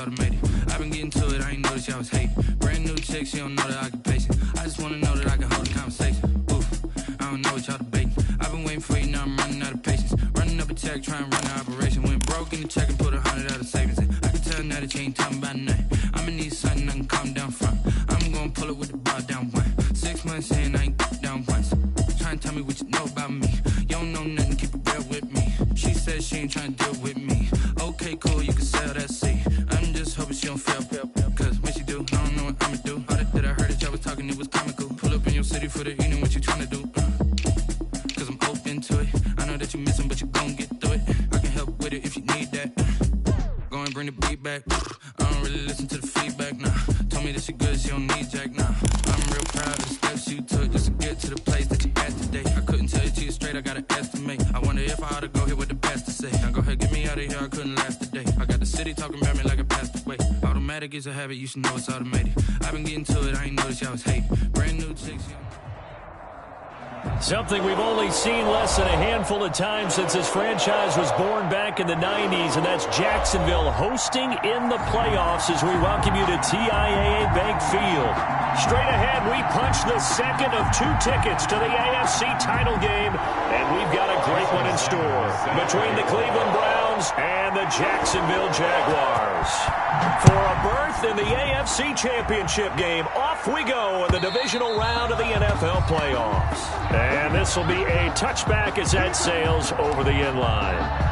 automated. I've been getting to it, I ain't noticed y'all was hating. Brand new chick, she don't know the occupation. I just wanna know that I can hold a conversation. Oof, I don't know what y'all debating. I've been waiting for you, now I'm running out of patience. Running up a check, trying to run the operation. Went broke in the check and put 100 out of savings in. I can tell now that you ain't talking about nothing. I'ma need something I can calm down from. I'm gonna pull it with the bar down one. 6 months in, I ain't down once. Trying to tell me what you know about me. You don't know nothing, keep it real with me. She said she ain't trying to deal with me. Okay, cool, you can sell that seat. I'm just hoping she don't fail. Cause when she do, I don't know what I'ma do. All that I heard that y'all was talking, it was comical. Pull up in your city for the evening, what you trying to do? Cause I'm open to it. I know that you missing, but you gon' get through it. I can help with it if you need that. Go and bring the beat back. I don't really listen to the feedback, nah. Told me that she good, she don't need jack, nah. I'm real proud of the steps you took just to get to the place that you at today. I couldn't tell you to you straight, I gotta estimate. I wonder if I ought to go here with the best to say. Now go ahead, get me out of here, I couldn't last a day. I got the city talking about me like I passed away. Automatic is a habit, you should know it's automated. I've been getting to it, I ain't noticed y'all was hating. Brand new chicks, Something we've only seen less than a handful of times since this franchise was born back in the 90s, and that's Jacksonville hosting in the playoffs as we welcome you to TIAA Bank Field. Straight ahead, we punch the second of 2 tickets to the AFC title game, and we've got a great one in store between the Cleveland Browns and the Jacksonville Jaguars. For a berth in the AFC Championship game, off we go in the divisional round of the NFL playoffs. And this will be a touchback as that sails over the end line.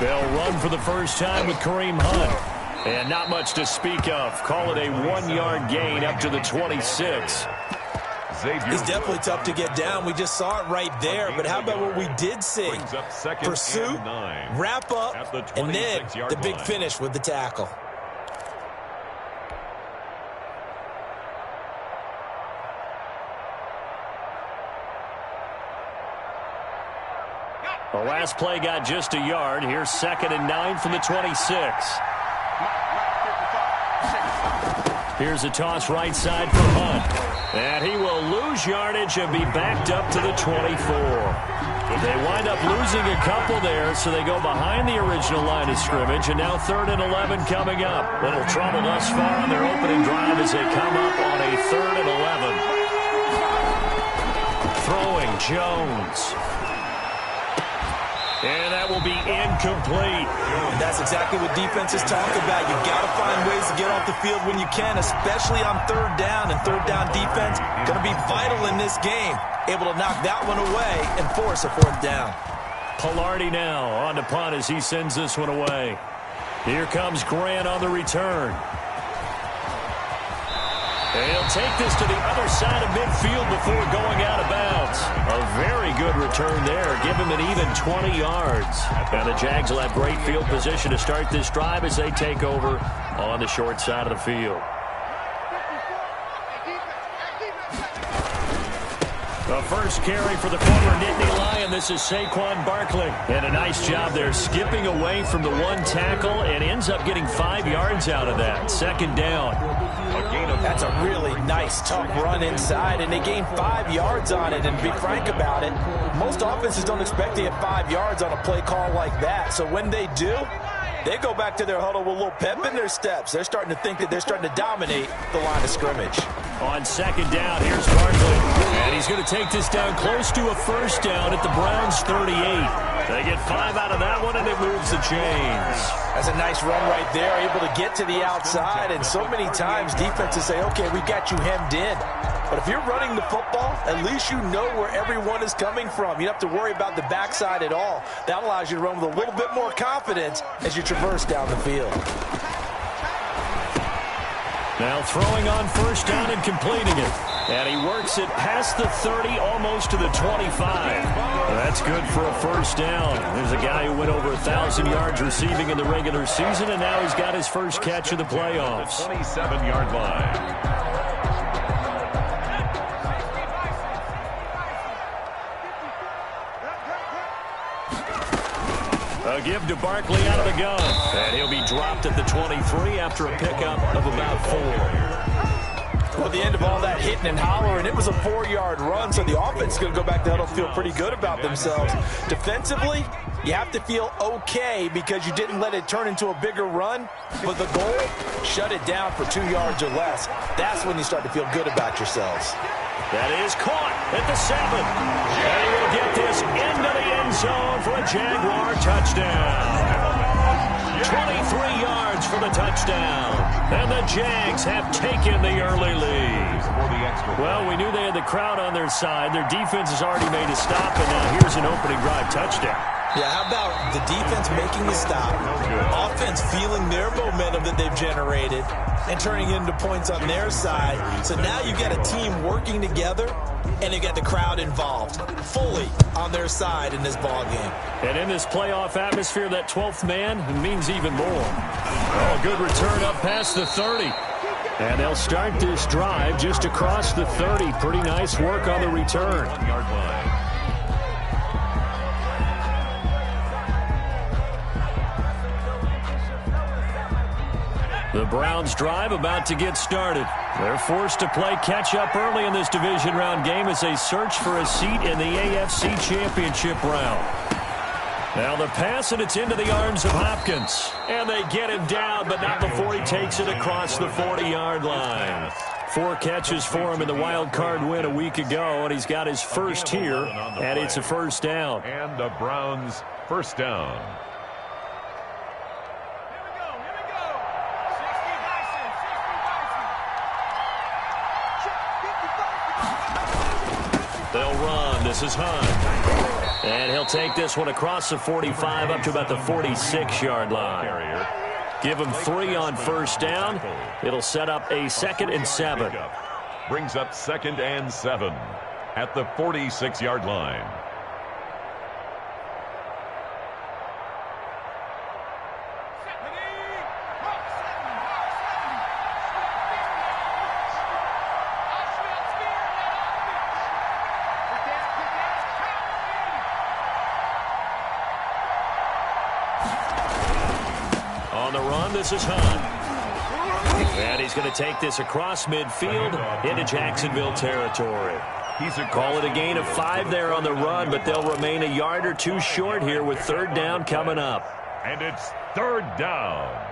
They'll run for the first time with Kareem Hunt. And not much to speak of. Call it a 1-yard gain up to the 26. He's definitely tough to get down. We just saw it right there. But how about what we did see? Pursuit, wrap up, and then the big finish with the tackle. The last play got just a yard. Here's 2nd and 9 from the 26. Here's a toss right side for Hunt. And he will lose yardage and be backed up to the 24. They wind up losing a couple there, so they go behind the original line of scrimmage. And now 3rd and 11 coming up. Little trouble thus far on their opening drive as they come up on a 3rd and 11. Throwing Jones. And that will be incomplete. And that's exactly what defenses talk about. You've got to find ways to get off the field when you can, especially on 3rd down. And 3rd down defense going to be vital in this game. Able to knock that one away and force a 4th down. Pilardi now on the punt as he sends this one away. Here comes Grant on the return. And he'll take this to the other side of midfield before going out of bounds. A very good return there. Give him an even 20 yards. And the Jags will have great field position to start this drive as they take over on the short side of the field. The first carry for the former Nittany Lion. This is Saquon Barkley. And a nice job there skipping away from the one tackle and ends up getting 5 yards out of that. 2nd down. That's a really nice, tough run inside, and they gain 5 yards on it. And to be frank about it, most offenses don't expect to get 5 yards on a play call like that. So when they do, they go back to their huddle with a little pep in their steps. They're starting to think that they're starting to dominate the line of scrimmage. On 2nd down, here's Barkley. And he's going to take this down close to a 1st down at the Browns' 38. They get 5 out of that one, and it moves the chains. That's a nice run right there, able to get to the outside. And so many times defenses say, okay, we got you hemmed in. But if you're running the football, at least you know where everyone is coming from. You don't have to worry about the backside at all. That allows you to run with a little bit more confidence as you traverse down the field. Now throwing on 1st down and completing it. And he works it past the 30, almost to the 25. That's good for a first down. There's a guy who went over 1,000 yards receiving in the regular season, and now he's got his first catch of the playoffs. 27-yard line. A give to Barkley out of the gun. And he'll be dropped at the 23 after a pickup of about 4. Well, at the end of all that hitting and hollering, it was a 4-yard run, so the offense is going to go back to huddle, feel pretty good about themselves. Defensively, you have to feel okay because you didn't let it turn into a bigger run, but the goal, shut it down for 2 yards or less. That's when you start to feel good about yourselves. That is caught at the 7. And he will get this into the end zone for a Jaguar touchdown. 23 yards for the touchdown. And the Jags have taken the early lead. Well, we knew they had the crowd on their side. Their defense has already made a stop, and now here's an opening drive touchdown. Yeah, how about the defense making the stop, offense feeling their momentum that they've generated, and turning it into points on their side. So now you've got a team working together, and you got the crowd involved fully on their side in this ball game. And in this playoff atmosphere, that 12th man means even more. Oh, good return up past the 30. And they'll start this drive just across the 30. Pretty nice work on the return. The Browns drive about to get started. They're forced to play catch-up early in this division round game as they search for a seat in the AFC Championship round. Now the pass, and it's into the arms of Hopkins. And they get him down, but not before he takes it across the 40-yard line. 4 catches for him in the wild card win a week ago, and he's got his first here, and it's a first down. And the Browns first down. They'll run. This is Hunt. And he'll take this one across the 45 up to about the 46-yard line. Give him 3 on first down. It'll set up a 2nd and 7. Brings up 2nd and 7 at the 46-yard line. On the run, this is Hunt. And he's going to take this across midfield into Jacksonville territory. Call it a gain of 5 there on the run, but they'll remain a yard or 2 short here with 3rd down coming up. And it's 3rd down.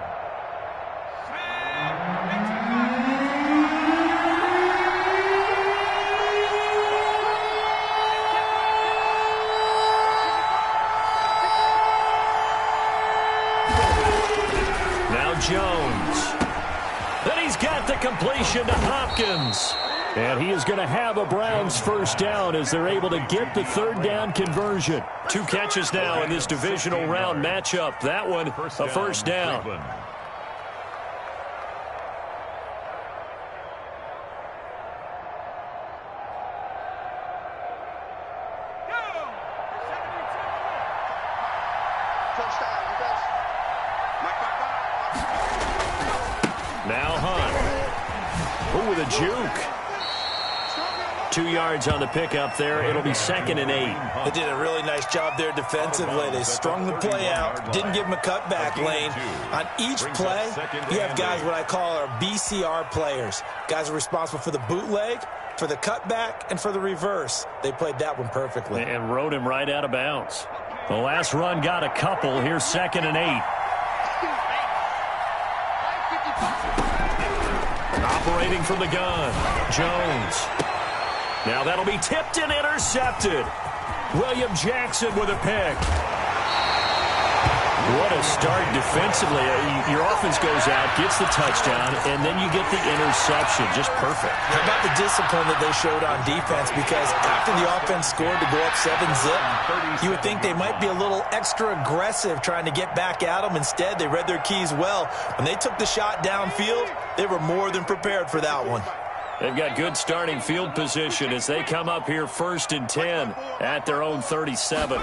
Jones. Then he's got the completion to Hopkins. And he is going to have a Browns first down as they're able to get the 3rd down conversion. 2 catches now in this divisional round matchup. That one, a first down. Now Hunt. Ooh, with a juke. 2 yards on the pickup there. It'll be 2nd and 8. They did a really nice job there defensively. They strung the play out, didn't give him a cutback lane. On each play, you have guys what I call our BCR players. Guys are responsible for the bootleg, for the cutback, and for the reverse. They played that one perfectly. And rode him right out of bounds. The last run got a couple. Here's 2nd and 8. Operating from the gun, Jones. Now that'll be tipped and intercepted. William Jackson with a pick. What a start defensively. Your offense goes out, gets the touchdown, and then you get the interception. Just perfect. How about the discipline that they showed on defense? Because after the offense scored to go up 7-zip, you would think they might be a little extra aggressive trying to get back at them. Instead, they read their keys well. When they took the shot downfield, they were more than prepared for that one. They've got good starting field position as they come up here 1st and 10 at their own 37.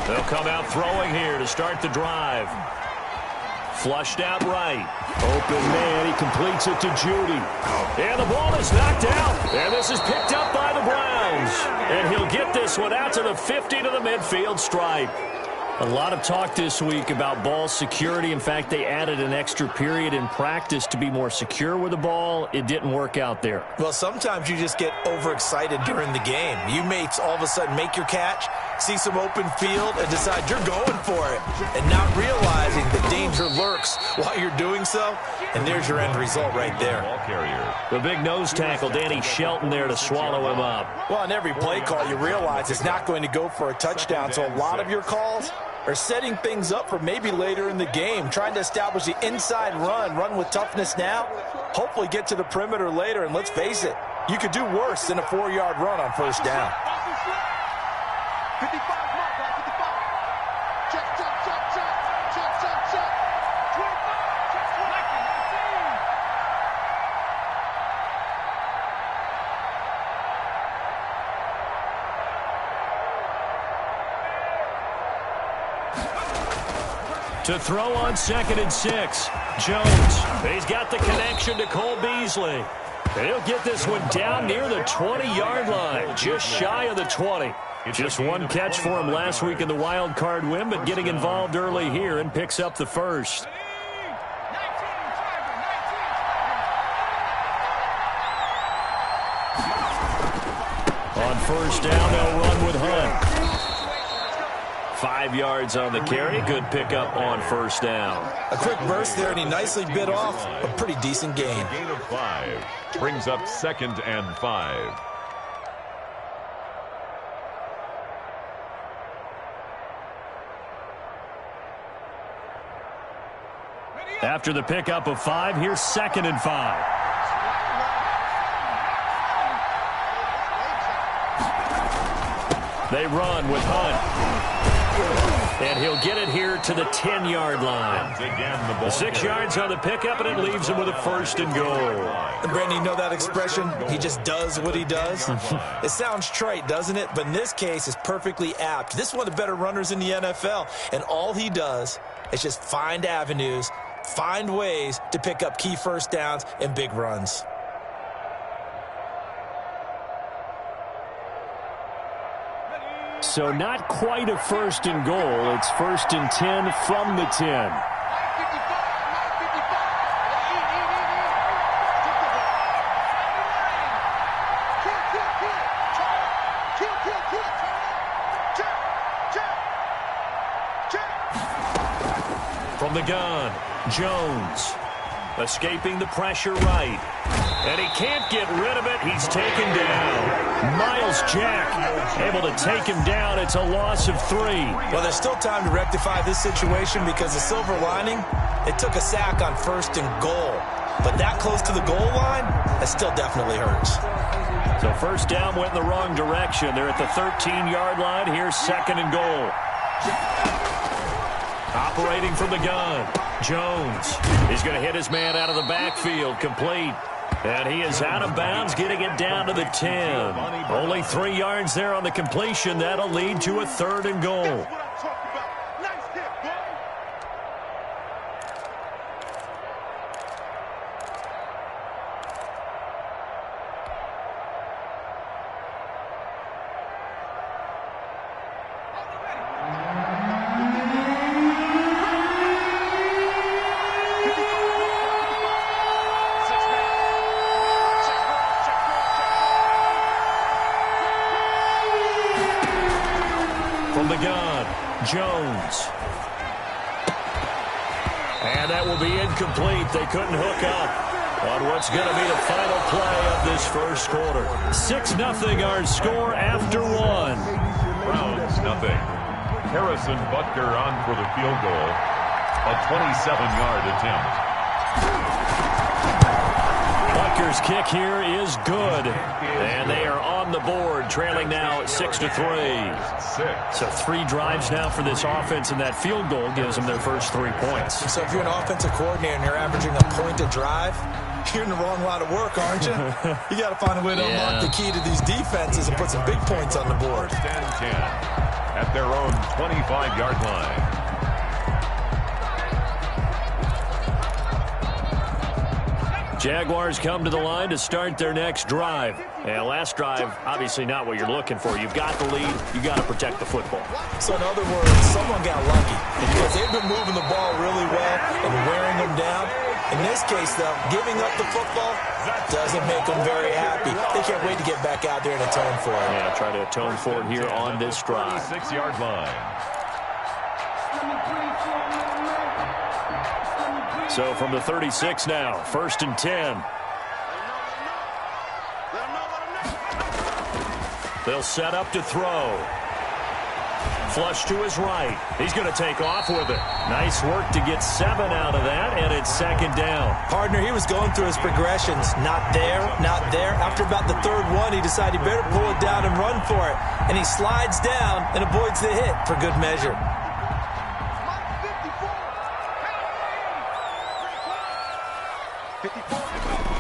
They'll come out throwing here to start the drive. Flushed out right. Open man. He completes it to Judy. And the ball is knocked out. And this is picked up by the Browns. And he'll get this one out to the 50 to the midfield stripe. A lot of talk this week about ball security. In fact, they added an extra period in practice to be more secure with the ball. It didn't work out there. Well, sometimes you just get overexcited during the game. You may all of a sudden make your catch, see some open field, and decide you're going for it, and not realizing the danger lurks while you're doing so. And there's your end result right there. The big nose tackle, Danny Shelton, there to swallow him up. Well, on every play call, you realize it's not going to go for a touchdown, so a lot of your calls are setting things up for maybe later in the game, trying to establish the inside run with toughness now, hopefully get to the perimeter later, and let's face it, you could do worse than a 4-yard run on 1st down. 55, mark, 55. Check, check, check, check, check, check, check. 25, check, 19. To throw on 2nd and 6. Jones. He's got the connection to Cole Beasley. And he'll get this one down near the 20-yard line, just shy of the 20. Just one catch for him last week in the wild card win, but getting involved early here and picks up the first. On 1st down, they'll run with Hunt. 5 yards on the carry. Good pickup on 1st down. A quick burst there, and he nicely bit off a pretty decent gain. Gain of 5 brings up 2nd and 5. After the pickup of 5, here's 2nd and 5. They run with Hunt. And he'll get it here to the 10-yard line. The 6 yards on the pickup, and it leaves him with a 1st and goal. And Brandon, you know that expression? He just does what he does. It sounds trite, doesn't it? But in this case, it's perfectly apt. This is one of the better runners in the NFL, and all he does is just find avenues, find ways to pick up key 1st downs and big runs. So not quite a 1st and goal. It's 1st and 10 from the 10. From the gun, Jones. Escaping the pressure right. And he can't get rid of it. He's taken down. Miles Jack able to take him down. It's a loss of 3. Well, there's still time to rectify this situation because the silver lining, it took a sack on 1st and goal. But that close to the goal line, that still definitely hurts. So 1st down went in the wrong direction. They're at the 13-yard line. Here's 2nd and goal. Operating from the gun, Jones. He's going to hit his man out of the backfield, complete. And he is out of bounds, getting it down to the 10. Only 3 yards there on the completion. That'll lead to a 3rd and goal. From the gun, Jones. And that will be incomplete. They couldn't hook up on what's going to be the final play of this 1st quarter. 6-0 our score after 1. Browns nothing. Harrison Butker on for the field goal. A 27-yard attempt. Butker's kick here is good. And they are on the board, trailing now at 6-3. So 3 drives now for this offense, and that field goal gives them their first 3 points. So if you're an offensive coordinator and you're averaging a point a drive, You're in the wrong line of work, aren't you? You got to find a way to unlock the key to these defenses and put some big points on the board. First and 10 at their own 25-yard line. Jaguars come to the line to start their next drive. And last drive, obviously not what you're looking for. You've got the lead. You got to protect the football. So in other words, someone got lucky because they've been moving the ball really well and wearing them down. In this case, though, giving up the football doesn't make them very happy. They can't wait to get back out there and atone for it. Yeah, try to atone for it here on this drive. 6-yard line. So from the 36 now, first and 10. They'll set up to throw. Flush to his right. He's going to take off with it. Nice work to get 7 out of that, and it's second down. Partner, he was going through his progressions. Not there, not there. After about the third one, he decided he better pull it down and run for it. And he slides down and avoids the hit for good measure.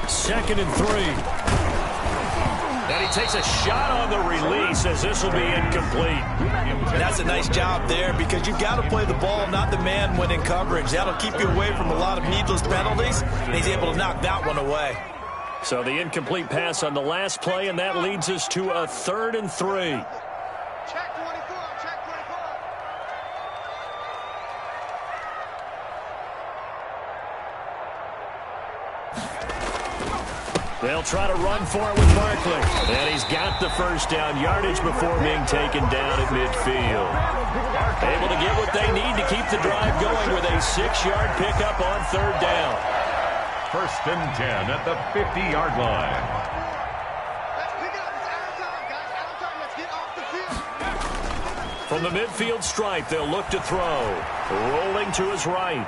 Second and 3. And he takes a shot on the release as this will be incomplete. That's a nice job there because you've got to play the ball, not the man when in coverage. That'll keep you away from a lot of needless penalties, and he's able to knock that one away. So the incomplete pass on the last play, and that leads us to a 3rd and 3. Check 24, check 24. They'll try to run for it with Barkley. And he's got the first down yardage before being taken down at midfield. Able to get what they need to keep the drive going with a 6-yard pickup on 3rd down. First and 10 at the 50-yard line. Let's pick it up. It's out of time, guys. Out of time. Let's get off the field. From the midfield stripe, they'll look to throw. Rolling to his right.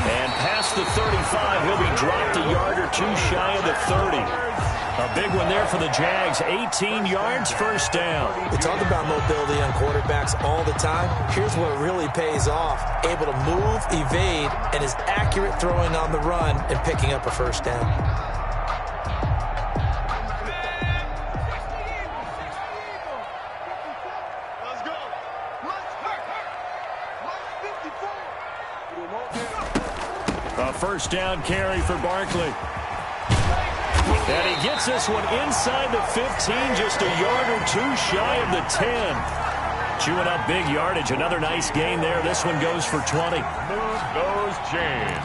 And past the 35, he'll be dropped a yard or two shy of the 30. A big one there for the Jags. 18 yards, first down. We talk about mobility on quarterbacks all the time. Here's what really pays off. Able to move, evade, and is accurate throwing on the run and picking up a first down. Let's go. Let's hurt. Let's 54. A first down carry for Barkley. And he gets this one inside the 15, just a yard or two shy of the 10. Chewing up big yardage. Another nice gain there. This one goes for 20. Move those chains.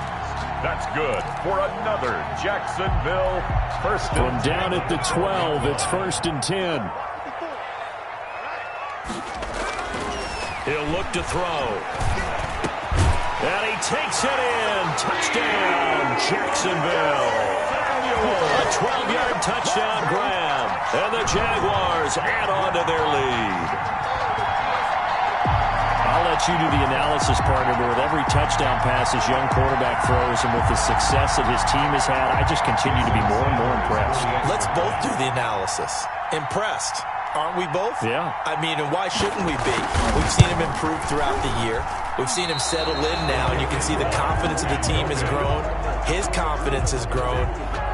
That's good for another Jacksonville first and From down at the 12, it's first and 10. He'll look to throw. And he takes it in. Touchdown, Jacksonville. A 12-yard touchdown grab. And the Jaguars add on to their lead. I'll let you do the analysis, partner, but with every touchdown pass this young quarterback throws and with the success that his team has had, I just continue to be more and more impressed. Let's both do the analysis. Impressed. Aren't we both? Yeah. I mean, and why shouldn't we be? We've seen him improve throughout the year. We've seen him settle in now, and you can see the confidence of the team has grown. His confidence has grown.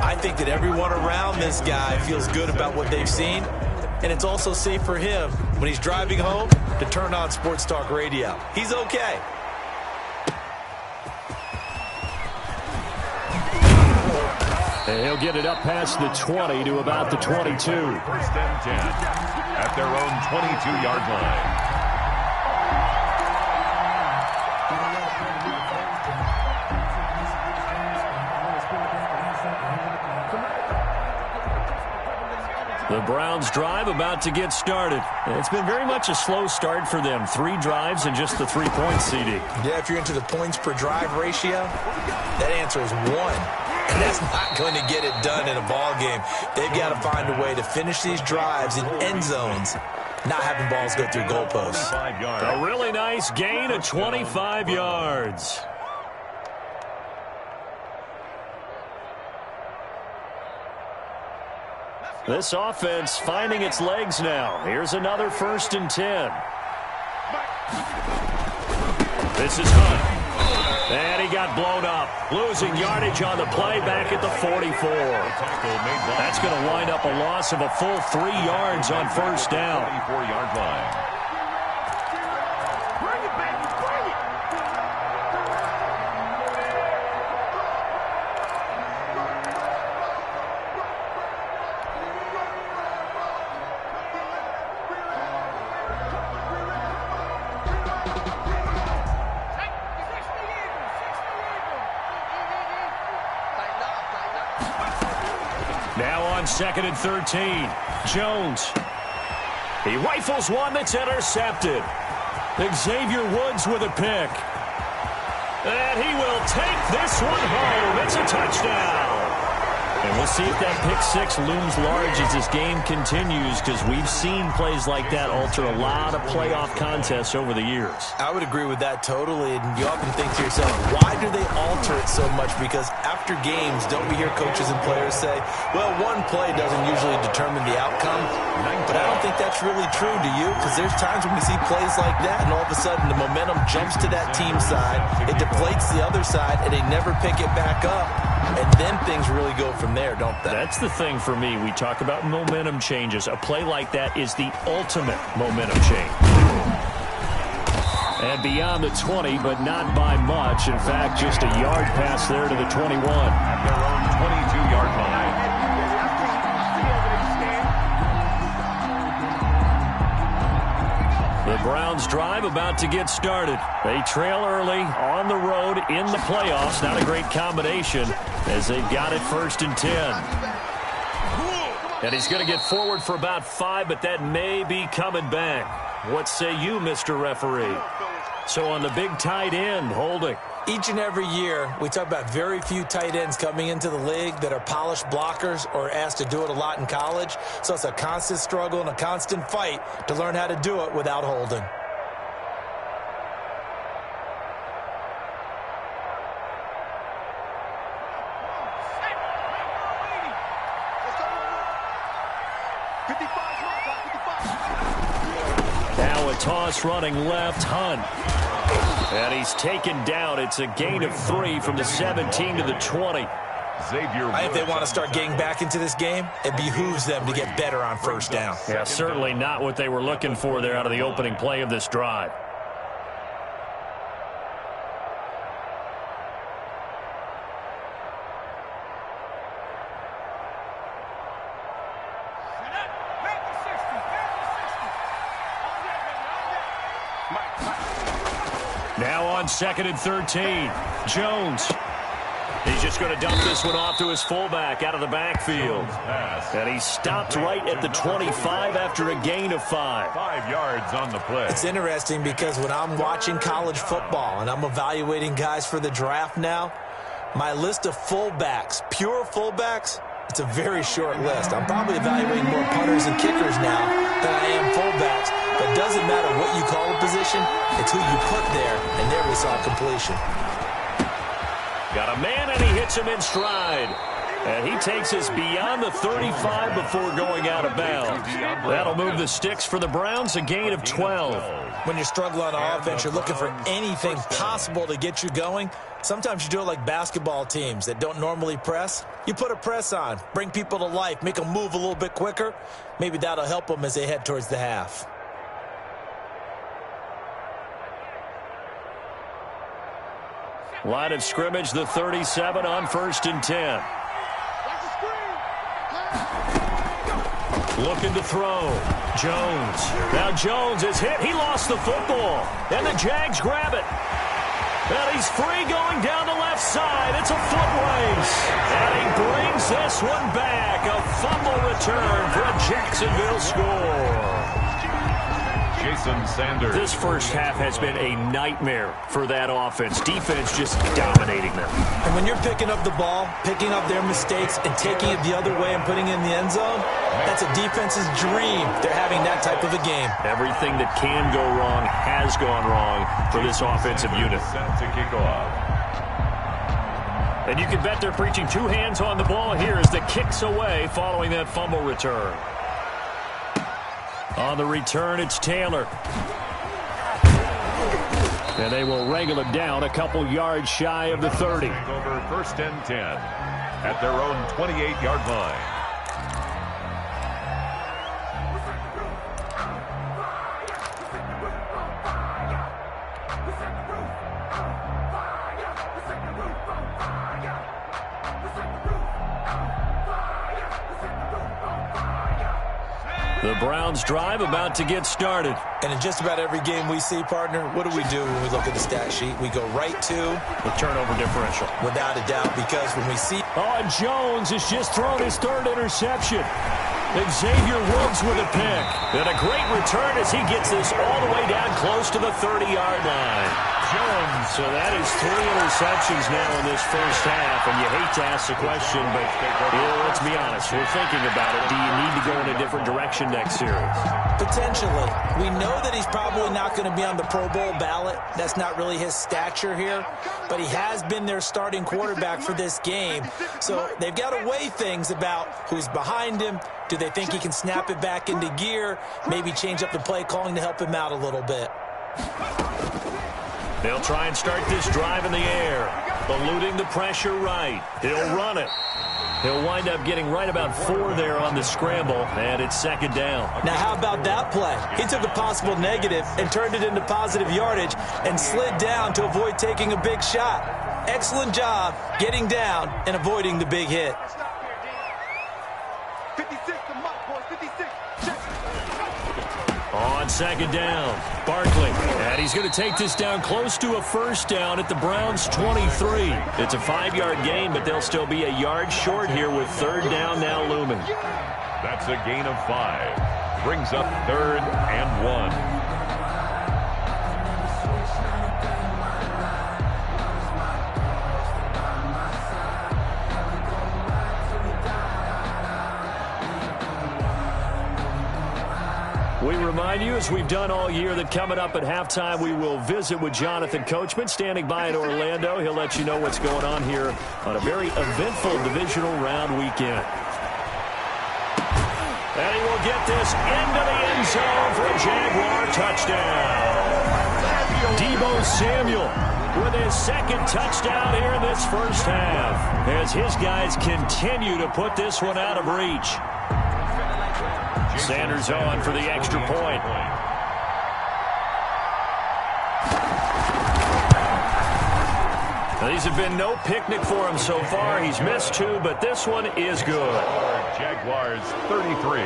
I think that everyone around this guy feels good about what they've seen, and it's also safe for him when he's driving home to turn on Sports Talk Radio. He's okay. And he'll get it up past the 20 to about the 22. First and 10 at their own 22-yard line. The Browns drive about to get started. It's been very much a slow start for them. 3 drives and just the 3 points, CD. Yeah, if you're into the points per drive ratio, that answer is 1. And that's not going to get it done in a ball game. They've got to find a way to finish these drives in end zones, not having balls go through goalposts. A really nice gain of 25 yards. This offense finding its legs now. Here's another first and 10. This is Hunt. And he got blown up. Losing yardage on the play back at the 44. That's going to wind up a loss of a full 3 yards on first down. 44-yard line. Now on 2nd and 13. Jones. He rifles one that's intercepted. Xavier Woods with a pick. And he will take this one home. It's a touchdown. And we'll see if that pick six looms large as this game continues, because we've seen plays like that alter a lot of playoff contests over the years. I would agree with that totally, and you often think to yourself, why do they alter it so much? Because after games, don't we hear coaches and players say, well, one play doesn't usually determine the outcome? But I don't think that's really true, do you? Because there's times when we see plays like that, and all of a sudden the momentum jumps to that team side, it deflates the other side, and they never pick it back up. And then things really go from there, don't they? That's the thing for me. We talk about momentum changes. A play like that is the ultimate momentum change. And beyond the 20, but not by much. In fact, just a yard pass there to the 21. At their own 22-yard line. The Browns drive about to get started. They trail early on the road in the playoffs. Not a great combination as they've got it 1st and 10. And he's going to get forward for about 5, but that may be coming back. What say you, Mr. Referee? So on the big tight end, holding. Each and every year, we talk about very few tight ends coming into the league that are polished blockers or asked to do it a lot in college. So it's a constant struggle and a constant fight to learn how to do it without holding. Now a toss running left, Hunt. And he's taken down. It's a gain of 3 from the 17 to the 20. Xavier I think they want to start getting back into this game. It behooves them to get better on first down. Yeah, certainly not what they were looking for there out of the opening play of this drive. Now on 2nd and 13, Jones. He's just going to dump this one off to his fullback out of the backfield. And he stopped right at the 25 after a gain of 5. 5 yards on the play. It's interesting because when I'm watching college football and I'm evaluating guys for the draft now, my list of fullbacks, pure fullbacks, it's a very short list. I'm probably evaluating more punters and kickers now than I am fullbacks. But it doesn't matter what you call a position, it's who you put there, and there we saw completion. Got a man, and he hits him in stride. And he takes us beyond the 35 before going out of bounds. That'll move the sticks for the Browns, a gain of 12. When you're struggling on offense, you're looking for anything possible to get you going. Sometimes you do it like basketball teams that don't normally press. You put a press on, bring people to life, make them move a little bit quicker. Maybe that'll help them as they head towards the half. Line of scrimmage, the 37 on 1st and 10. Looking to throw. Jones. Now Jones is hit. He lost the football. And the Jags grab it. And he's free going down the left side. It's a foot race. And he brings this one back. A fumble return for a Jacksonville score. Jason Sanders. This first half has been a nightmare for that offense. Defense just dominating them. And when you're picking up the ball, picking up their mistakes, and taking it the other way and putting it in the end zone, that's a defense's dream. They're having that type of a game. Everything that can go wrong has gone wrong for this offensive unit. Set to kick off. And you can bet they're preaching 2 hands on the ball here as the kick's away following that fumble return. On the return, it's Taylor. And they will wrangle him down a couple yards shy of the 30. Over 1st and 10 at their own 28-yard line. The Browns drive about to get started. And in just about every game we see, partner, what do we do when we look at the stat sheet? We go right to the turnover differential. Without a doubt, because when we see... Oh, and Jones has just thrown his 3rd interception. Xavier Woods with a pick. And a great return as he gets this all the way down close to the 30-yard line. Jones. So that is 3 interceptions now in this first half. And you hate to ask the question, but let's be honest. We're thinking about it. Do you need to go in a different direction next series? Potentially. We know that he's probably not going to be on the Pro Bowl ballot. That's not really his stature here. But he has been their starting quarterback for this game. So they've got to weigh things about who's behind him. Do they think he can snap it back into gear? Maybe change up the play calling to help him out a little bit. They'll try and start this drive in the air, eluding the pressure right. He'll run it. He'll wind up getting right about 4 there on the scramble, and it's 2nd down. Now, how about that play? He took a possible negative and turned it into positive yardage and slid down to avoid taking a big shot. Excellent job getting down and avoiding the big hit. 56 to Mike, boys. 56. Check. On 2nd down, Barkley. And he's going to take this down close to a 1st down at the Browns' 23. It's a 5-yard gain, but they'll still be a yard short here with 3rd down now looming. That's a gain of 5. Brings up 3rd and 1. We remind you, as we've done all year, that coming up at halftime, we will visit with Jonathan Coachman, standing by in Orlando. He'll let you know what's going on here on a very eventful divisional round weekend. And he will get this into the end zone for a Jaguar touchdown. Deebo Samuel with his 2nd touchdown here in this first half, as his guys continue to put this one out of reach. Sanders on for the extra point. Now, these have been no picnic for him so far. He's missed 2, but this one is good. Jaguars 33,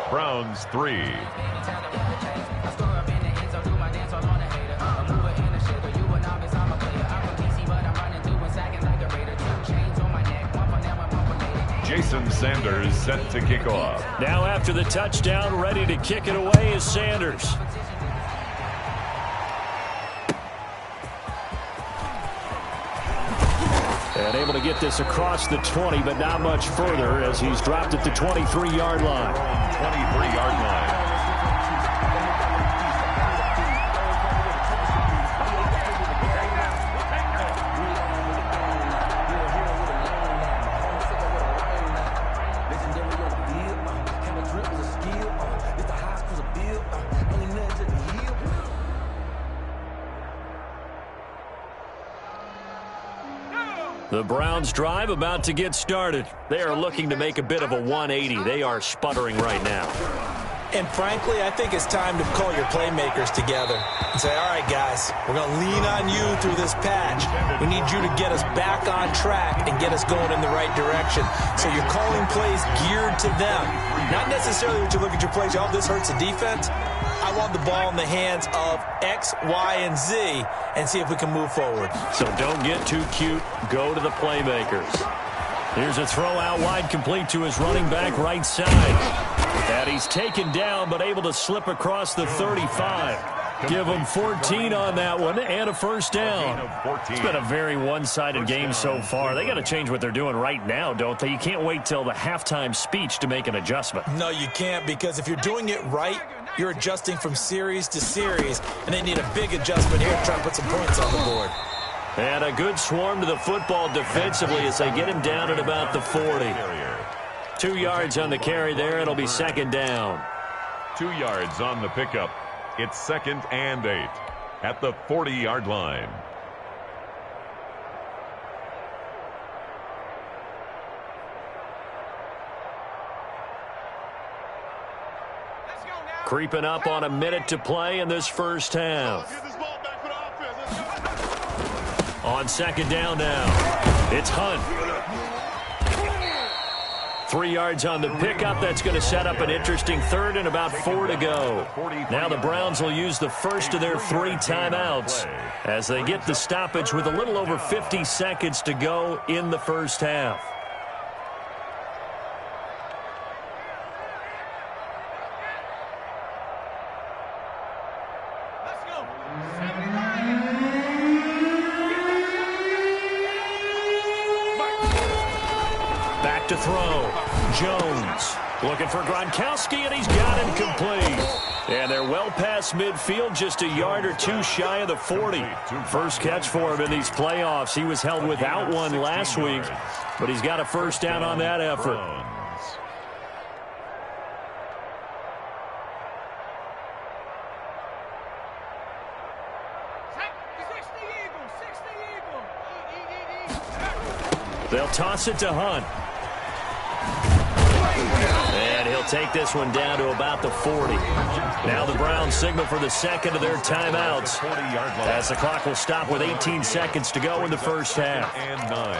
Browns 3. Jason Sanders set to kick off. Now after the touchdown, ready to kick it away is Sanders. And able to get this across the 20, but not much further as he's dropped at the 23-yard line. 23-yard line. The Browns drive about to get started. They are looking to make a bit of a 180. They are sputtering right now. And frankly, I think it's time to call your playmakers together and say, all right, guys, we're going to lean on you through this patch. We need you to get us back on track and get us going in the right direction. So you're calling plays geared to them. Not necessarily that you look at your plays, oh, this hurts the defense. I want the ball in the hands of X, Y, and Z and see if we can move forward. So don't get too cute. Go to the playmakers. Here's a throw out wide, complete to his running back right side. And he's taken down but able to slip across the 35. Give him 14 on that one and a first down. It's been a very one-sided game so far. They got to change what they're doing right now, don't they? You can't wait till the halftime speech to make an adjustment. No, you can't, because if you're doing it right, you're adjusting from series to series, and they need a big adjustment here to try and put some points on the board. And a good swarm to the football defensively as they get him down at about the 40. 2 yards on the carry there. It'll be second down. 2 yards on the pickup. It's 2nd and 8 at the 40-yard line. Creeping up on a minute to play in this first half. On second down now, it's Hunt. 3 yards on the pickup. That's going to set up an interesting third and about 4 to go. Now the Browns will use the first of their 3 timeouts as they get the stoppage with a little over 50 seconds to go in the first half. To throw. Jones looking for Gronkowski, and he's got him complete. And they're well past midfield, just a yard or 2 shy of the 40. First catch for him in these playoffs. He was held without one last week, but he's got a first down on that effort. They'll toss it to Hunt. And he'll take this one down to about the 40. Now the Browns signal for the second of their timeouts as the clock will stop with 18 seconds to go in the first half. And 9.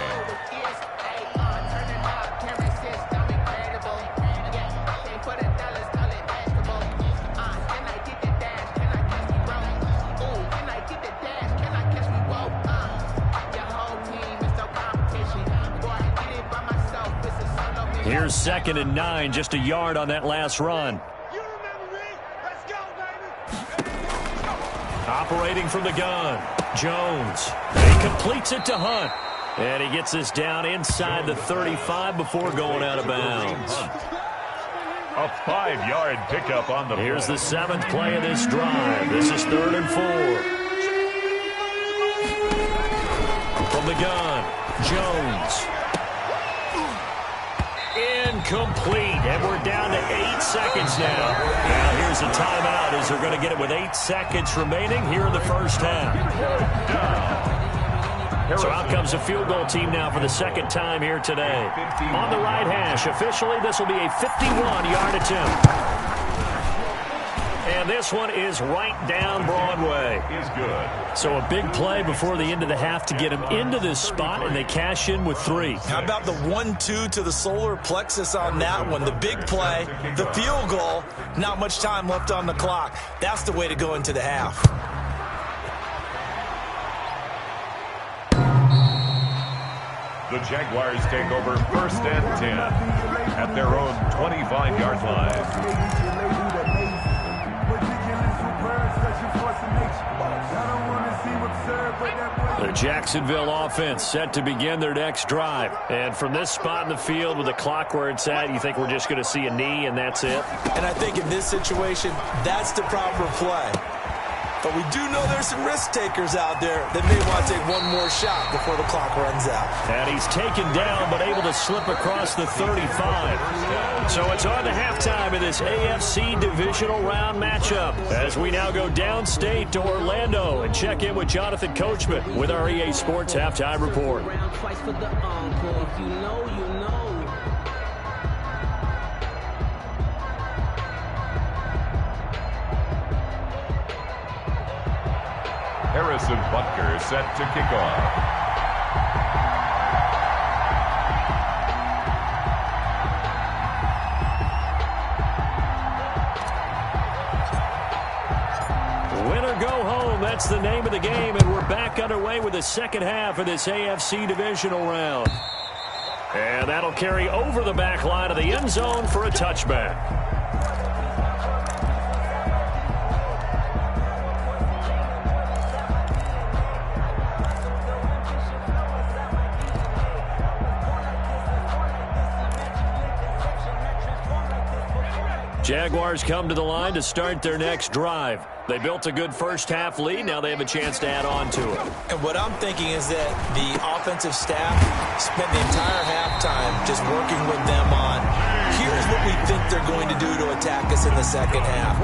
Here's second and 9, just a yard on that last run. Operating from the gun, Jones. He completes it to Hunt. And he gets this down inside the 35 before going out of bounds. A 5-yard pickup on the play. Here's the 7th play of this drive. This is 3rd and 4. From the gun, Jones. Incomplete, and we're down to 8 seconds now. Now here's a timeout as they're going to get it with 8 seconds remaining here in the first half. So out comes the field goal team now for the second time here today. On the right hash, officially this will be a 51-yard attempt. And this one is right down Broadway. Is good. So a big play before the end of the half to get him into this spot, and they cash in with 3. How about the 1-2 to the solar plexus on that one? The big play, the field goal, not much time left on the clock. That's the way to go into the half. The Jaguars take over 1st and 10 at their own 25-yard line. The Jacksonville offense set to begin their next drive. And from this spot in the field with the clock where it's at, you think we're just going to see a knee and that's it? And I think in this situation, that's the proper play. But we do know there's some risk takers out there that may want to take one more shot before the clock runs out. And he's taken down but able to slip across the 35. So it's on to halftime in this AFC divisional round matchup as we now go downstate to Orlando and check in with Jonathan Coachman with our EA Sports Halftime Report. Harrison Butker set to kick off. Win or go home, that's the name of the game, and we're back underway with the second half of this AFC divisional round. And that'll carry over the back line of the end zone for a touchback. Jaguars come to the line to start their next drive. They built a good first-half lead. Now they have a chance to add on to it. And what I'm thinking is that the offensive staff spent the entire halftime just working with them on, here's what we think they're going to do to attack us in the second half.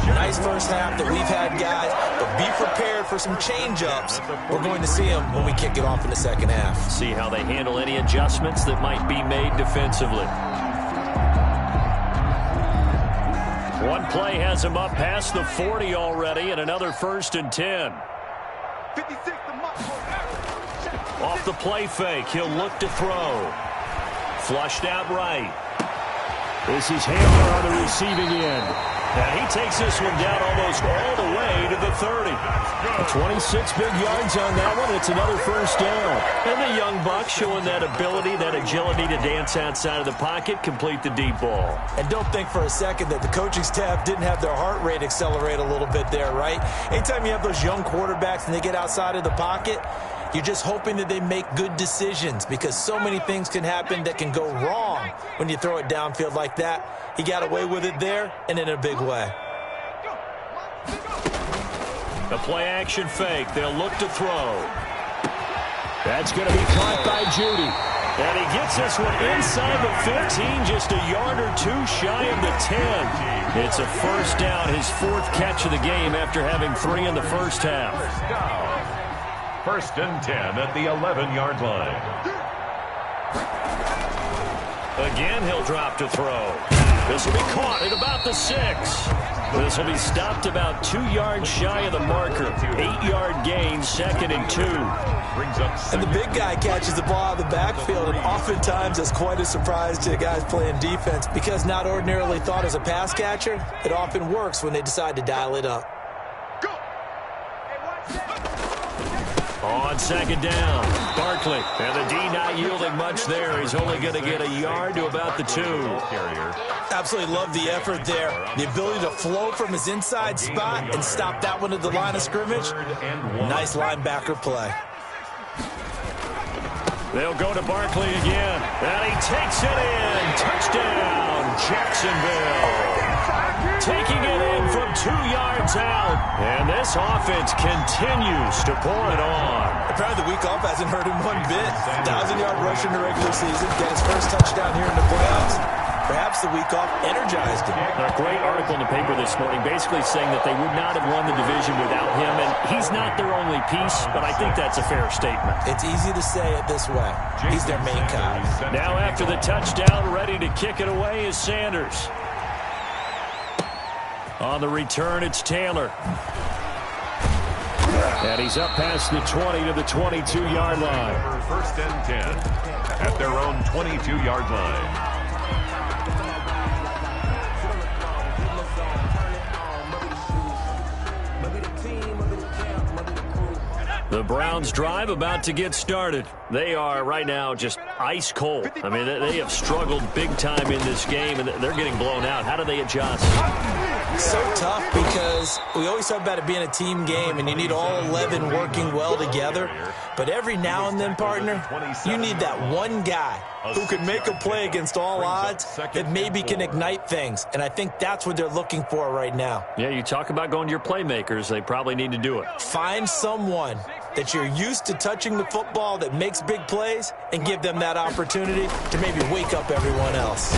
Nice first half that we've had, guys, but be prepared for some change-ups. We're going to see them when we kick it off in the second half. See how they handle any adjustments that might be made defensively. One play has him up past the 40 already, and another 1st and 10. Off the play fake, he'll look to throw. Flushed out right. This is Hamler on the receiving end. And he takes this one down almost all the way to the 30. 26 big yards on that one. It's another 1st down. And the young buck showing that ability, that agility to dance outside of the pocket, complete the deep ball. And don't think for a second that the coaching staff didn't have their heart rate accelerate a little bit there, right? Anytime you have those young quarterbacks and they get outside of the pocket, you're just hoping that they make good decisions because so many things can happen that can go wrong when you throw it downfield like that. He got away with it there and in a big way. The play-action fake. They'll look to throw. That's going to be caught by Judy. And he gets this one inside the 15, just a yard or two shy of the 10. It's a 1st down, his 4th catch of the game after having 3 in the first half. 1st and 10 at the 11-yard line. Again, he'll drop to throw. This will be caught at about the 6. This will be stopped about 2 yards shy of the marker. 8-yard gain, 2nd and 2. And the big guy catches the ball out of the backfield, and oftentimes it's quite a surprise to the guys playing defense because not ordinarily thought as a pass catcher, it often works when they decide to dial it up. On 2nd down, Barkley. And the D not yielding much there. He's only going to get a yard to about the 2. Absolutely love the effort there. The ability to flow from his inside spot and stop that one at the line of scrimmage. Nice linebacker play. They'll go to Barkley again. And he takes it in. Touchdown, Jacksonville. Taking it in from 2 yards out. And this offense continues to pour it on. Apparently the week off hasn't hurt him one bit. 1,000-yard rush in the regular season. Get his first touchdown here in the playoffs. Perhaps the week off energized him. A great article in the paper this morning basically saying that they would not have won the division without him. And he's not their only piece, but I think that's a fair statement. It's easy to say it this way. He's their main guy. Now after the touchdown, ready to kick it away is Sanders. On the return, it's Taylor. And he's up past the 20 to the 22-yard line. 1st and 10 at their own 22-yard line. The Browns drive about to get started. They are right now just ice cold. I mean, they have struggled big time in this game, and they're getting blown out. How do they adjust? So tough because we always talk about it being a team game, and you need all 11 working well together. But every now and then, partner, you need that one guy who can make a play against all odds that maybe can ignite things. And I think that's what they're looking for right now. Yeah, you talk about going to your playmakers. They probably need to do it. Find someone that you're used to touching the football that makes big plays and give them that opportunity to maybe wake up everyone else.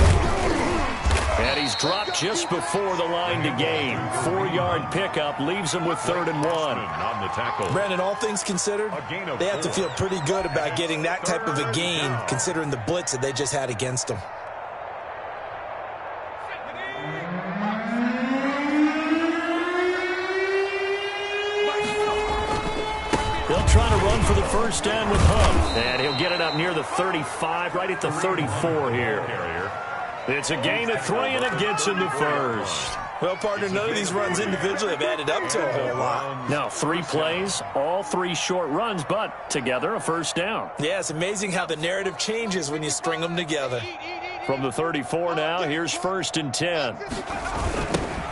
And he's dropped just before the line to gain. 4-yard pickup leaves him with 3rd and 1. Brandon, all things considered, they have to feel pretty good about getting that type of a gain considering the blitz that they just had against them. They'll try to run for the 1st down with Hunt. And he'll get it up near the 35, right at the 34 here. It's a gain of 3, and it gets him to 1st. Well, partner, none of these runs individually have added up to a whole lot. Now, 3 plays, all 3 short runs, but together a 1st down. Yeah, it's amazing how the narrative changes when you string them together. From the 34 now, here's 1st and 10.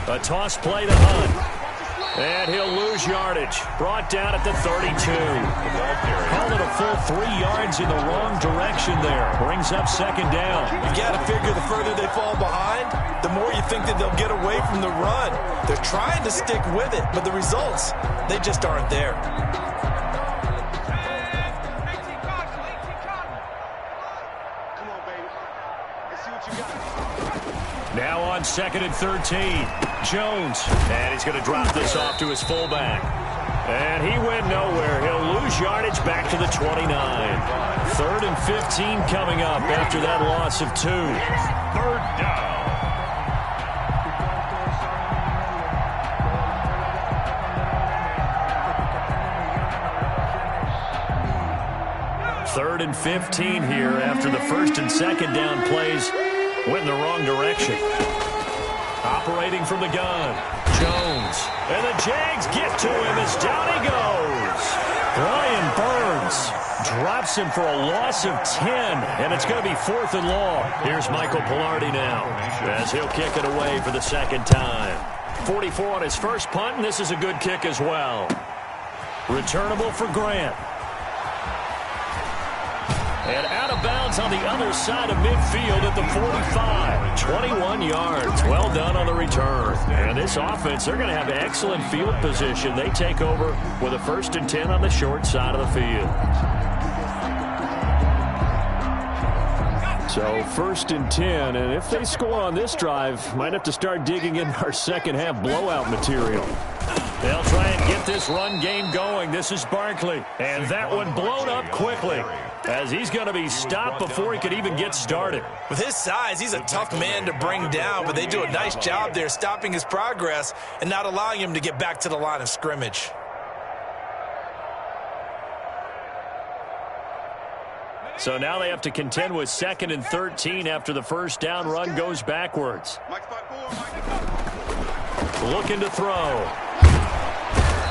A toss play to Hunt. And he'll lose yardage. Brought down at the 32. Called it a full 3 yards in the wrong direction there. Brings up second down. You got to figure the further they fall behind, the more you think that they'll get away from the run. They're trying to stick with it, but the results, they just aren't there. Now on 2nd and 13. Jones. And he's going to drop this off to his fullback. And he went nowhere. He'll lose yardage back to the 29. 3rd and 15 coming up after that loss of 2. 3rd down. Third and 15 here after the 1st and 2nd down plays went in the wrong direction. Operating from the gun. Jones. And the Jags get to him as down he goes. Brian Burns drops him for a loss of 10, and it's going to be 4th and long. Here's Michael Pilardi now as he'll kick it away for the 2nd time. 44 on his first punt, and this is a good kick as well. Returnable for Grant. And out of bounds on the other side of midfield at the 45. 21 yards. Well done on the return. And this offense, they're going to have excellent field position. They take over with a 1st and 10 on the short side of the field. So 1st and 10, and if they score on this drive, might have to start digging in our second half blowout material. They'll try and get this run game going. This is Barkley. And that one blown up quickly as he's going to be stopped before he could even get started. With his size, he's a tough man to bring down, but they do a nice job there stopping his progress and not allowing him to get back to the line of scrimmage. So now they have to contend with 2nd and 13 after the 1st down run goes backwards. Looking to throw.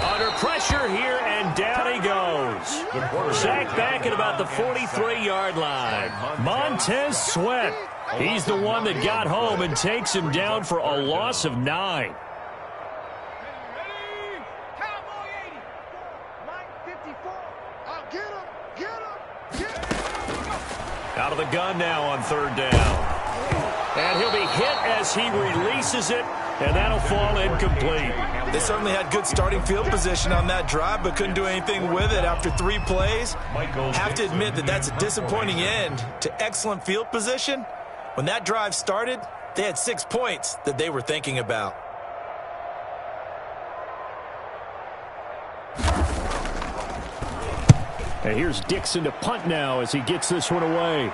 Under pressure here, and down he goes. Sacked back at about the 43-yard line. Montez Sweat. He's the one that got home and takes him down for a loss of 9. Out of the gun now on 3rd down. And he'll be hit as he releases it, and that'll fall incomplete. They certainly had good starting field position on that drive, but couldn't do anything with it after 3 plays. Have to admit that that's a disappointing end to excellent field position. When that drive started, they had 6 points that they were thinking about. And here's Dixon to punt now as he gets this one away.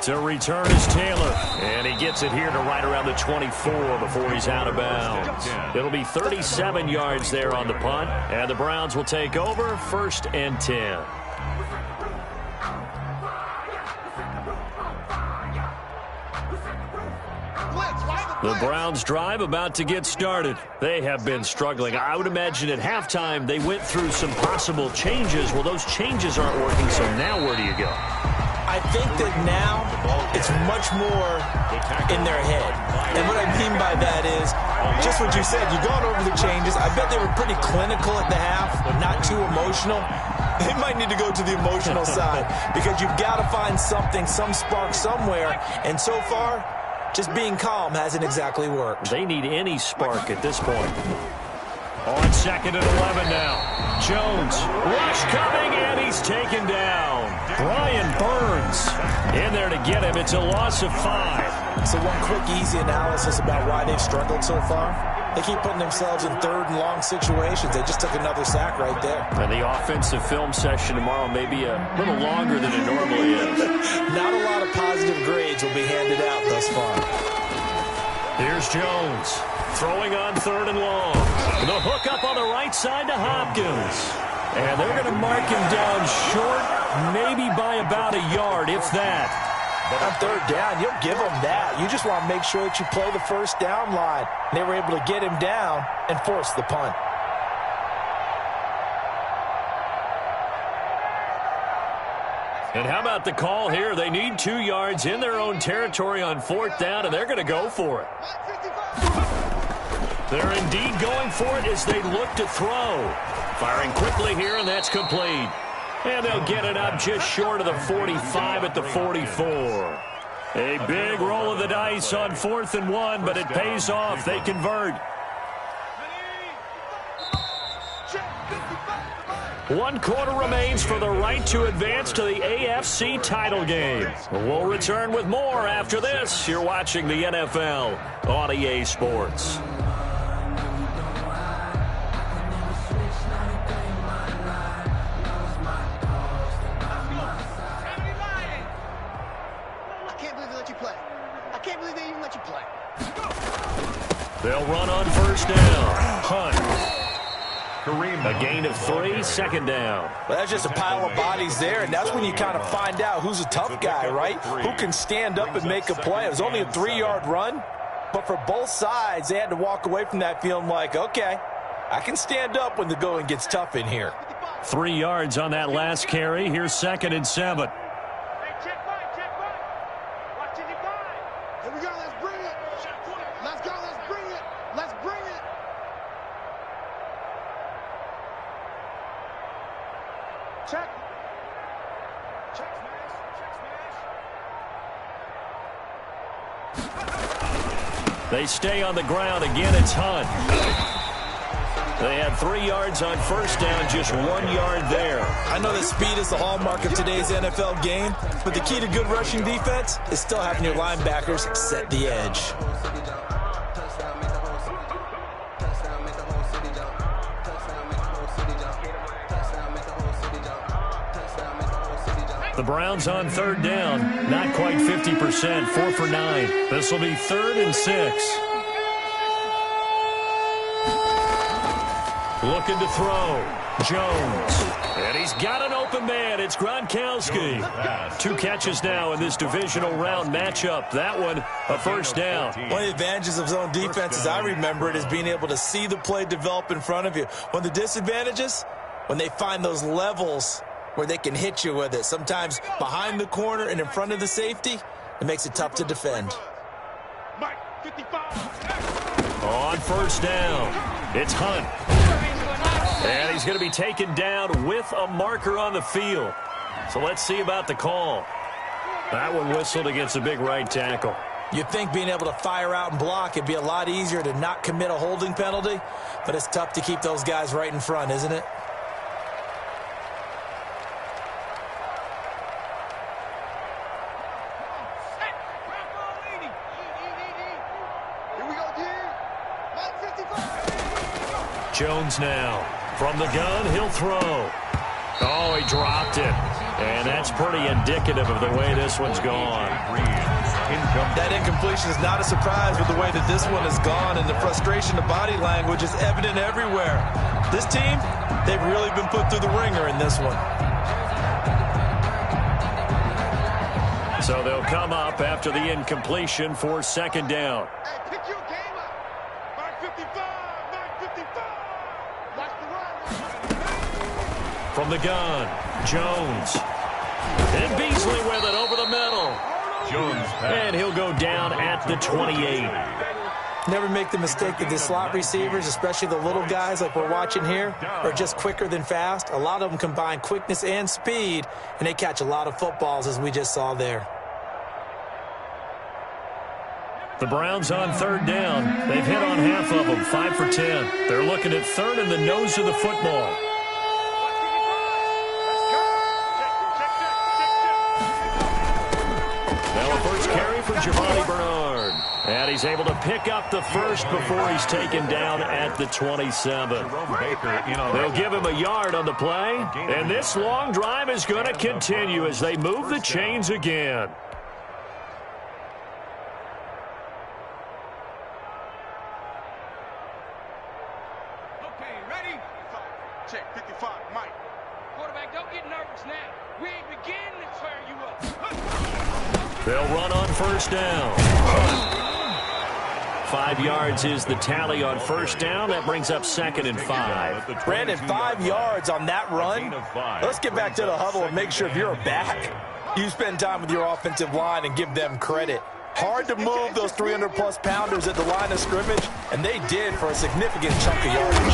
To return is Taylor. And he gets it here to right around the 24 before he's out of bounds. It'll be 37 yards there on the punt. And the Browns will take over 1st and 10. The Browns drive about to get started. They have been struggling. I would imagine at halftime they went through some possible changes. Well, those changes aren't working, so now where do you go? I think that now it's much more in their head. And what I mean by that is just what you said. You've gone over the changes. I bet they were pretty clinical at the half, not too emotional. They might need to go to the emotional side because you've got to find something, some spark somewhere. And so far, just being calm hasn't exactly worked. They need any spark at this point. On 2nd and 11 now. Jones, rush coming, and he's taken down. Brian Burns in there to get him. It's a loss of 5. So one quick, easy analysis about why they've struggled so far. They keep putting themselves in 3rd and long situations. They just took another sack right there. And the offensive film session tomorrow may be a little longer than it normally is. Not a lot of positive grades will be handed out thus far. Here's Jones throwing on 3rd and long. The hook up on the right side to Hopkins. And they're going to mark him down short, maybe by about a yard, if that. But on 3rd down, you'll give them that. You just want to make sure that you play the 1st down line. They were able to get him down and force the punt. And how about the call here? They need 2 yards in their own territory on 4th down, and they're going to go for it. They're indeed going for it as they look to throw. Firing quickly here, and that's complete. And they'll get it up just short of the 45 at the 44. A big roll of the dice on 4th and 1, but it pays off. They convert. 1 quarter remains for the right to advance to the AFC title game. We'll return with more after this. You're watching the NFL on EA Sports. They'll run on 1st down. Hunt. A gain of 3, 2nd down. Well, that's just a pile of bodies there, and that's when you kind of find out who's a tough guy, right? Who can stand up and make a play. It was only a 3-yard run, but for both sides, they had to walk away from that feeling like, okay, I can stand up when the going gets tough in here. 3 yards on that last carry. Here's 2nd and 7. They stay on the ground. Again, it's Hunt. They had 3 yards on 1st down, just 1 yard there. I know that speed is the hallmark of today's NFL game, but the key to good rushing defense is still having your linebackers set the edge. The Browns on 3rd down, not quite 50%, 4 for 9. This will be 3rd and 6. Looking to throw. Jones. And he's got an open man. It's Gronkowski. 2 catches now in this divisional round matchup. That one, a 1st down. One of the advantages of zone defense, as I remember it, is being able to see the play develop in front of you. One of the disadvantages, when they find those levels where they can hit you with it. Sometimes behind the corner and in front of the safety, it makes it tough to defend. On 1st down, it's Hunt. And he's going to be taken down with a marker on the field. So let's see about the call. That one whistled against a big right tackle. You'd think being able to fire out and block, it'd be a lot easier to not commit a holding penalty, but it's tough to keep those guys right in front, isn't it? Jones now. From the gun, he'll throw. Oh, he dropped it. And that's pretty indicative of the way this one's gone. That incompletion is not a surprise with the way that this one has gone, and the frustration of body language is evident everywhere. This team, they've really been put through the ringer in this one. So they'll come up after the incompletion for 2nd down. From the gun, Jones. And Beasley with it over the middle. Jones. And he'll go down at the 28. Never make the mistake that the slot receivers, especially the little guys like we're watching here, are just quicker than fast. A lot of them combine quickness and speed, and they catch a lot of footballs, as we just saw there. The Browns on 3rd down. They've hit on half of them, 5 for 10. They're looking at 3rd in the nose of the football. Giovanni Bernard. And he's able to pick up the 1st before he's taken down at the 27. They'll give him a yard on the play. And this long drive is going to continue as they move the chains again. Okay, ready? Check, 55, Mike. Quarterback, don't get nervous now. We ain't beginning to tear you up. They'll run on 1st down. 5 yards is the tally on 1st down. That brings up 2nd and 5. Brandon, 5 yards on that run. Let's get back to the huddle and make sure if you're a back, you spend time with your offensive line and give them credit. Hard to move those 300-plus pounders at the line of scrimmage, and they did for a significant chunk of yardage.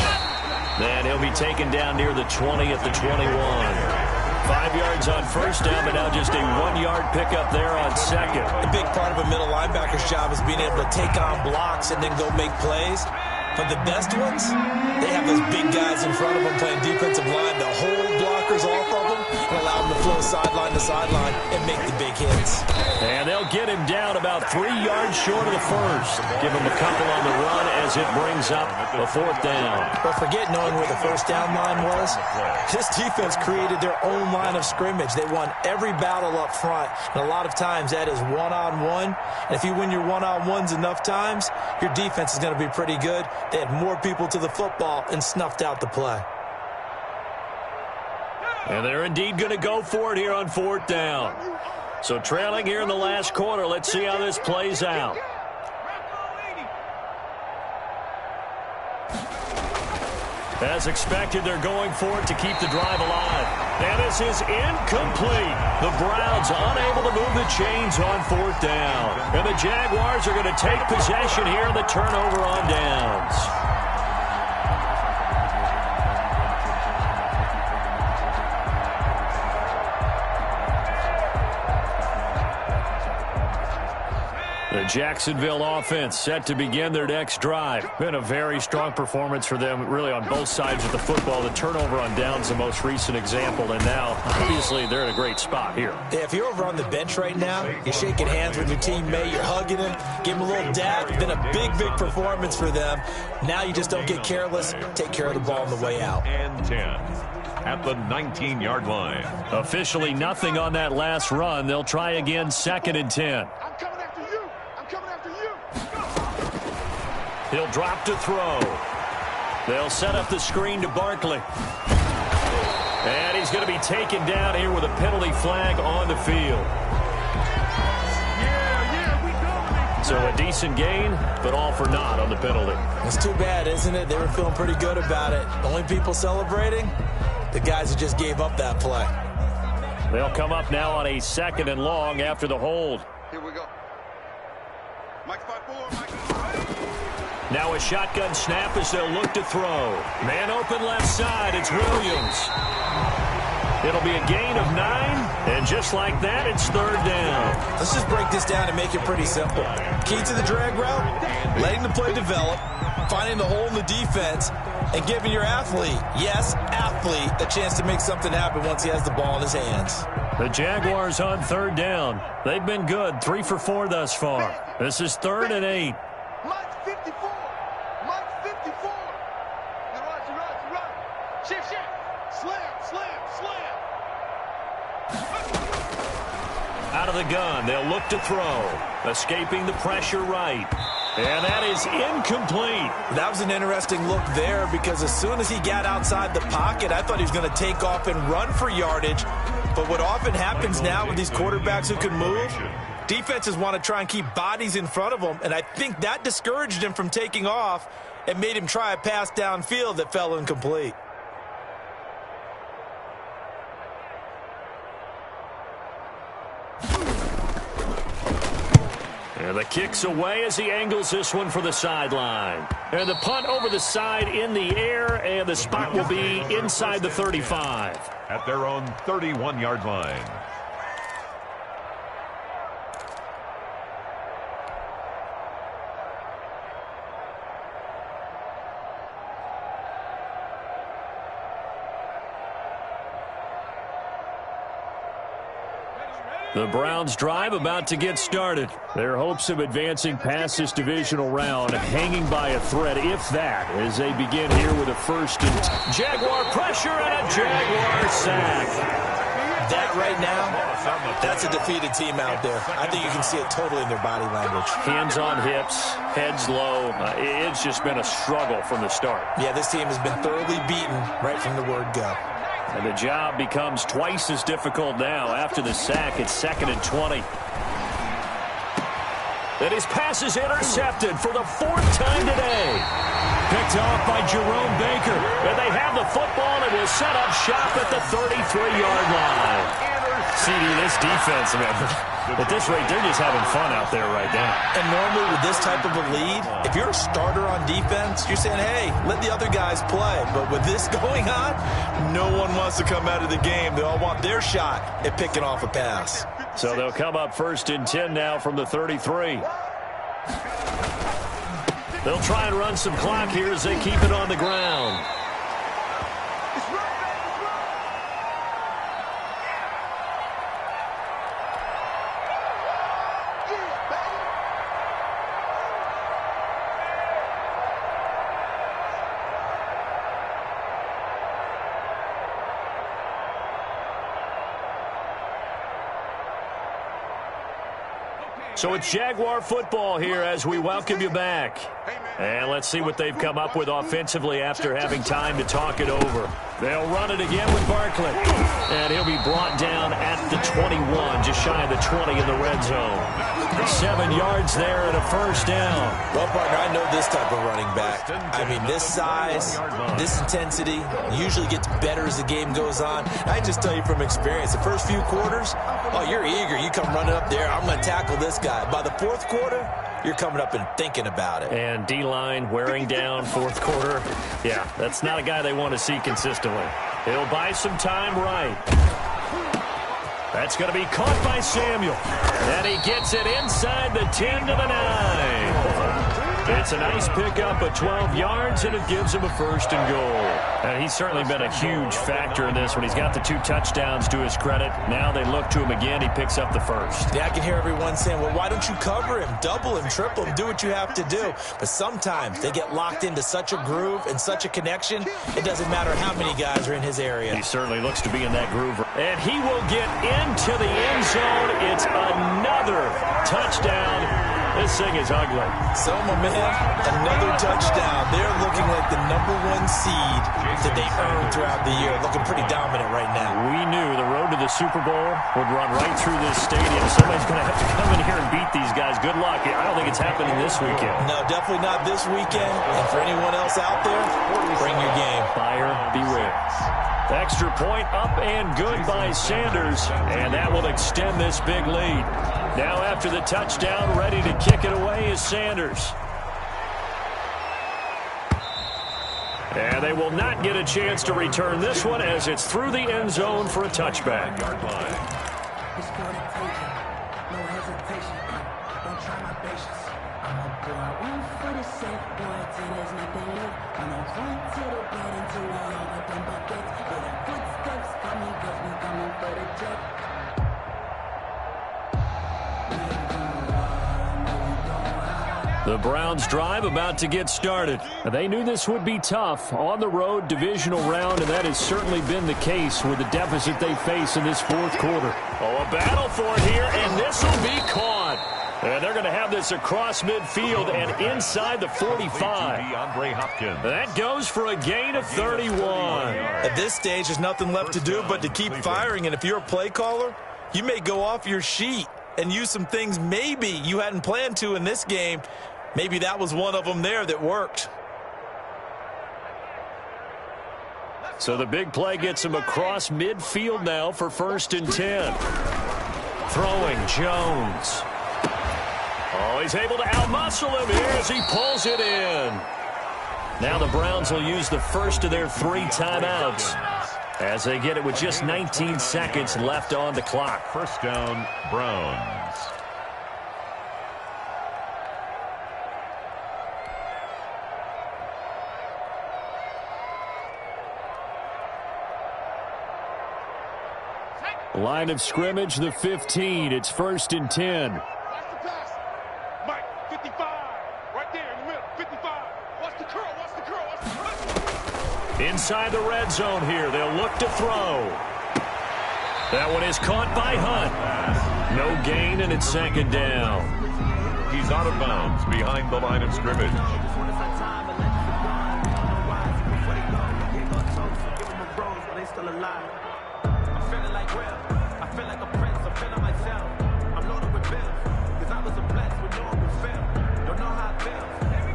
And he'll be taken down near the 20 at the 21. 5 yards on first down, but now just a 1-yard pickup there on second. A big part of a middle linebacker's job is being able to take on blocks and then go make plays. But the best ones, they have those big guys in front of them playing defensive line to hold blockers off of them and allow them to flow sideline to sideline and make the big hits. And they'll get him down about 3 yards short of the first. Give him a couple on the run as it brings up a 4th down. But forget knowing where the first down line was. This defense created their own line of scrimmage. They won every battle up front, and a lot of times that is one-on-one. And if you win your one-on-ones enough times, your defense is going to be pretty good. They had more people to the football and snuffed out the play. And they're indeed going to go for it here on 4th down. So trailing here in the last quarter, let's see how this plays out. As expected, they're going for it to keep the drive alive. And this is incomplete. The Browns unable to move the chains on 4th down. And the Jaguars are going to take possession here in the turnover on downs. The Jacksonville offense set to begin their next drive. Been a very strong performance for them, really on both sides of the football. The turnover on downs, the most recent example, and now, obviously, they're in a great spot here. Yeah, if you're over on the bench right now, you're shaking hands with your teammate, you're hugging him, give him a little dab. Been a big, big performance for them. Now you just don't get careless. Take care of the ball on the way out. And 10 at the 19-yard line. Officially nothing on that last run. They'll try again, 2nd and 10. I'm coming after you. I'm coming after you. He'll drop to throw. They'll set up the screen to Barkley. And he's going to be taken down here with a penalty flag on the field. So a decent gain, but all for naught on the penalty. It's too bad, isn't it? They were feeling pretty good about it. The only people celebrating, the guys who just gave up that play. They'll come up now on a 2nd and long after the hold. Here we go. Mike 5-4, Mike. Now a shotgun snap as they'll look to throw. Man open left side, it's Williams. It'll be a gain of 9, and just like that, it's 3rd down. Let's just break this down and make it pretty simple. Key to the drag route, letting the play develop, finding the hole in the defense, and giving your athlete, yes, athlete, a chance to make something happen once he has the ball in his hands. The Jaguars on 3rd down. They've been good, 3 for 4 thus far. This is 3rd and 8. Mike 54. Mike 54. You run. Shift. Slam. Out of the gun, they'll look to throw. Escaping the pressure right. And that is incomplete. That was an interesting look there because as soon as he got outside the pocket, I thought he was going to take off and run for yardage. But what often happens now with these quarterbacks who can move, defenses want to try and keep bodies in front of them, and I think that discouraged him from taking off and made him try a pass downfield that fell incomplete. And the kick's away as he angles this one for the sideline. And the punt over the side in the air, and the spot will be inside the 35. At their own 31-yard line. The Browns drive about to get started. Their hopes of advancing past this divisional round hanging by a thread, if that, as they begin here with a 1st and Jaguar pressure and a Jaguar sack. That right now, that's a defeated team out there. I think you can see it totally in their body language. Hands on hips, heads low. It's just been a struggle from the start. Yeah, this team has been thoroughly beaten right from the word go. And the job becomes twice as difficult now after the sack. It's 2nd and 20. And his pass is intercepted for the 4th time today. Picked off by Jerome Baker. And they have the football and will set up shop at the 33-yard line. CD, this defense, man, at this rate, they're just having fun out there right now. And normally with this type of a lead, if you're a starter on defense, you're saying, hey, let the other guys play. But with this going on, no one wants to come out of the game. They all want their shot at picking off a pass. So they'll come up 1st and 10 now from the 33. They'll try and run some clock here as they keep it on the ground. So it's Jaguar football here as we welcome you back. And let's see what they've come up with offensively after having time to talk it over. They'll run it again with Barkley. And he'll be brought down at the 21, just shy of the 20 in the red zone. 7 yards there and a first down. Well, partner, I know this type of running back. I mean, this size, this intensity usually gets better as the game goes on. I just tell you from experience, the first few quarters, oh, you're eager. You come running up there, I'm going to tackle this guy. By the fourth quarter, you're coming up and thinking about it. And D-line wearing down fourth quarter. Yeah, that's not a guy they want to see consistently. He'll buy some time right. That's going to be caught by Samuel. And he gets it inside the 10 to the 9. It's a nice pickup of 12 yards, and it gives him a 1st and goal. And he's certainly been a huge factor in this when he's got the 2 touchdowns to his credit. Now they look to him again. He picks up the 1st. Yeah, I can hear everyone saying, well, why don't you cover him, double him, triple him, do what you have to do. But sometimes they get locked into such a groove and such a connection, it doesn't matter how many guys are in his area. He certainly looks to be in that groove. And he will get into the end zone. It's another touchdown. This thing is ugly. So, my man, another touchdown. They're looking like the #1 seed that they earned throughout the year. Looking pretty dominant right now. We knew the road to the Super Bowl would run right through this stadium. Somebody's going to have to come in here and beat these guys. Good luck. I don't think it's happening this weekend. No, definitely not this weekend. And for anyone else out there, bring your game. Buyer beware. Extra point up and good by Sanders. And that will extend this big lead. Now after the touchdown, ready to kick it away is Sanders. And they will not get a chance to return this one as it's through the end zone for a touchback. The Browns drive about to get started. They knew this would be tough on the road divisional round, and that has certainly been the case with the deficit they face in this fourth quarter. Oh, a battle for it here, and this will be caught. And they're going to have this across midfield and inside the 45. That goes for a gain of 31. At this stage, there's nothing left to do but to keep firing, and if you're a play caller, you may go off your sheet and use some things maybe you hadn't planned to in this game. Maybe that was one of them there that worked. So the big play gets him across midfield now for 1st and 10. Throwing Jones. Oh, he's able to outmuscle him here as he pulls it in. Now the Browns will use the first of their 3 timeouts as they get it with just 19 seconds left on the clock. First down, Browns. Line of scrimmage, the 15. It's 1st and 10. Watch the pass. Mike, 55. Right there in the middle. 55. Watch the curl. Watch the curl. Watch the curl. Inside the red zone here. They'll look to throw. That one is caught by Hunt. No gain, and it's 2nd down. He's out of bounds behind the line of scrimmage.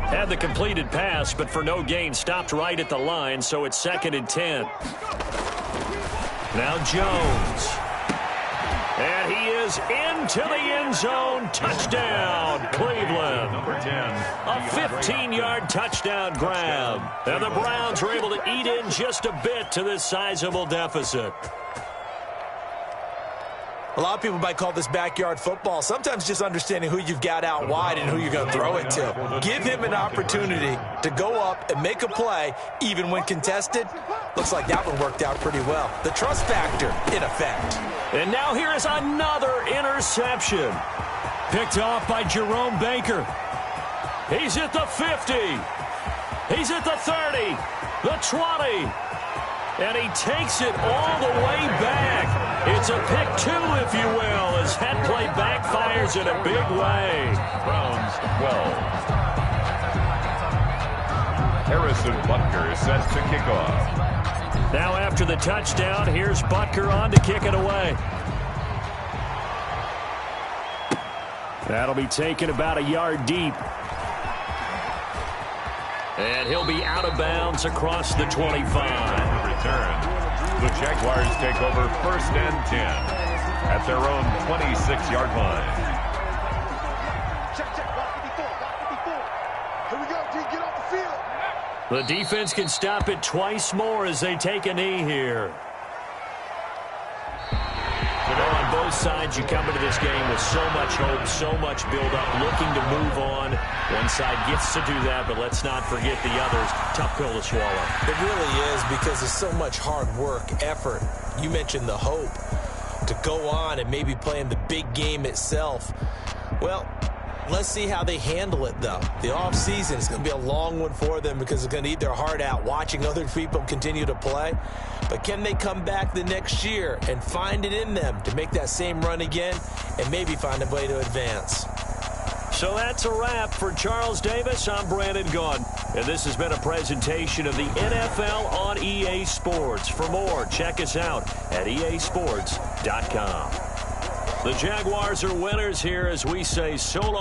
Had the completed pass, but for no gain, stopped right at the line, so it's 2nd and 10. Now Jones. And he is into the end zone. Touchdown, Cleveland. Number 10. A 15-yard touchdown grab. And the Browns were able to eat in just a bit to this sizable deficit. A lot of people might call this backyard football. Sometimes just understanding who you've got out wide and who you're going to throw it to. Give him an opportunity to go up and make a play, even when contested. Looks like that one worked out pretty well. The trust factor in effect. And now here is another interception. Picked off by Jerome Baker. He's at the 50. He's at the 30. The 20. And he takes it all the way back. It's a pick two, if you will, as that play backfires in a big way. Browns 12. Harrison Butker is set to kick off. Now after the touchdown, here's Butker on to kick it away. That'll be taken about a yard deep. And he'll be out of bounds across the 25. Return. The Jaguars take over 1st and 10 at their own 26-yard line. Check, block 54. Here we go, D, get off the field. The defense can stop it twice more as they take a knee here. On both sides, you come into this game with so much hope, so much build-up, looking to move on. One side gets to do that, but let's not forget the others. Tough pill to swallow. It really is, because it's so much hard work, effort. You mentioned the hope to go on and maybe play in the big game itself. Well, let's see how they handle it, though. The offseason is going to be a long one for them because they're going to eat their heart out watching other people continue to play. But can they come back the next year and find it in them to make that same run again and maybe find a way to advance? So that's a wrap for Charles Davis. I'm Brandon Gaudin, and this has been a presentation of the NFL on EA Sports. For more, check us out at easports.com. The Jaguars are winners here as we say so long.